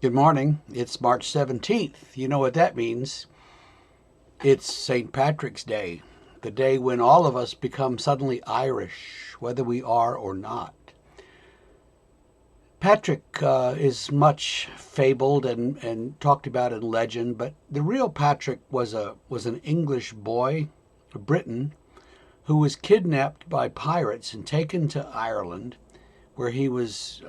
Good morning. It's March 17th. You know what that means. It's St. Patrick's Day, the day when all of us become suddenly Irish, whether we are or not. Patrick is much fabled and talked about in legend, but the real Patrick was an English boy, a Briton, who was kidnapped by pirates and taken to Ireland, where he was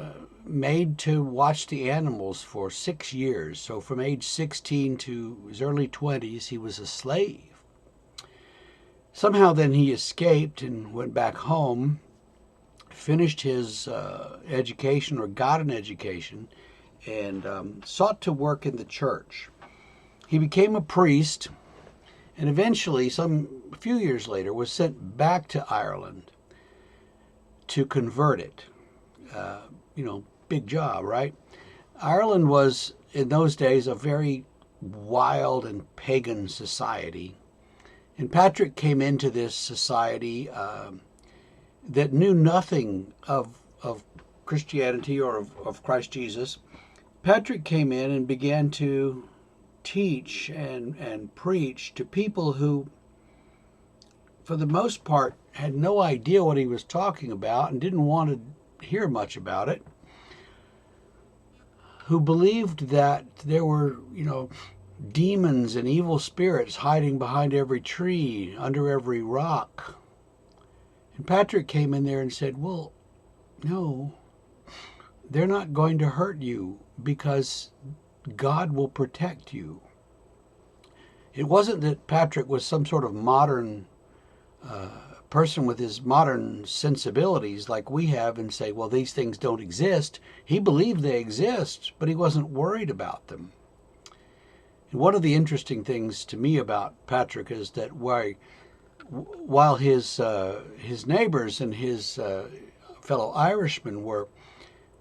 made to watch the animals for 6 years. So from age 16 to his early 20s, he was a slave. Somehow then he escaped and went back home, finished his education, or got an education, and sought to work in the church. He became a priest, and eventually, a few years later, was sent back to Ireland to convert it. Big job, right? Ireland was, in those days, a very wild and pagan society. And Patrick came into this society that knew nothing of Christianity or of Christ Jesus. Patrick came in and began to teach and preach to people who, for the most part, had no idea what he was talking about and didn't want to hear much about it, who believed that there were, demons and evil spirits hiding behind every tree, under every rock. And Patrick came in there and said, well, no, they're not going to hurt you because God will protect you. It wasn't that Patrick was some sort of modern person with his modern sensibilities like we have and say, well, these things don't exist. He believed they exist, but he wasn't worried about them. And one of the interesting things to me about Patrick is that while his neighbors and his fellow Irishmen were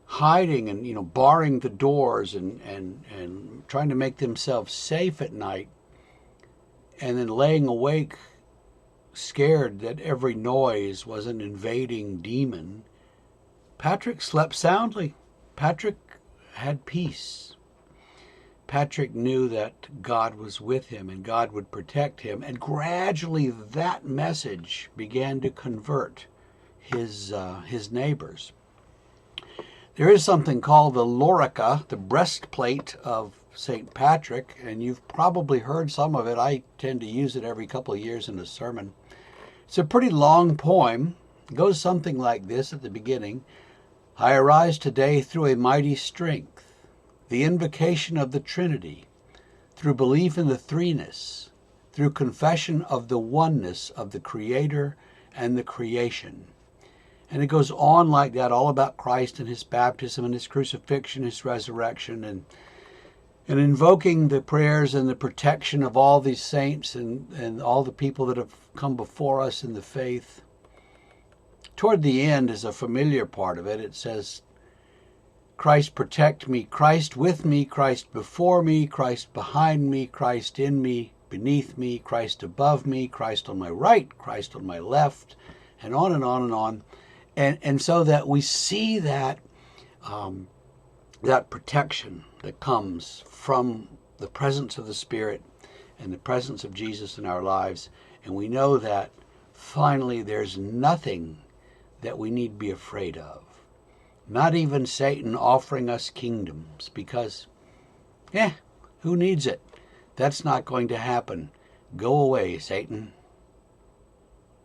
hiding and barring the doors and trying to make themselves safe at night, and then laying awake scared that every noise was an invading demon, Patrick slept soundly. Patrick had peace. Patrick knew that God was with him and God would protect him, and gradually that message began to convert his neighbors. There is something called the lorica, the breastplate of St. Patrick, and you've probably heard some of it. I tend to use it every couple of years in a sermon. It's a pretty long poem. It goes something like this at the beginning. I arise today through a mighty strength, the invocation of the Trinity, through belief in the threeness, through confession of the oneness of the Creator and the creation. And it goes on like that, all about Christ and his baptism and his crucifixion, his resurrection, and invoking the prayers and the protection of all these saints and all the people that have come before us in the faith. Toward the end is a familiar part of it. It says, Christ protect me, Christ with me, Christ before me, Christ behind me, Christ in me, beneath me, Christ above me, Christ on my right, Christ on my left, and on and on and on. And so that we see that that protection that comes from the presence of the Spirit and the presence of Jesus in our lives. And we know that finally there's nothing that we need to be afraid of. Not even Satan offering us kingdoms, because, who needs it? That's not going to happen. Go away, Satan.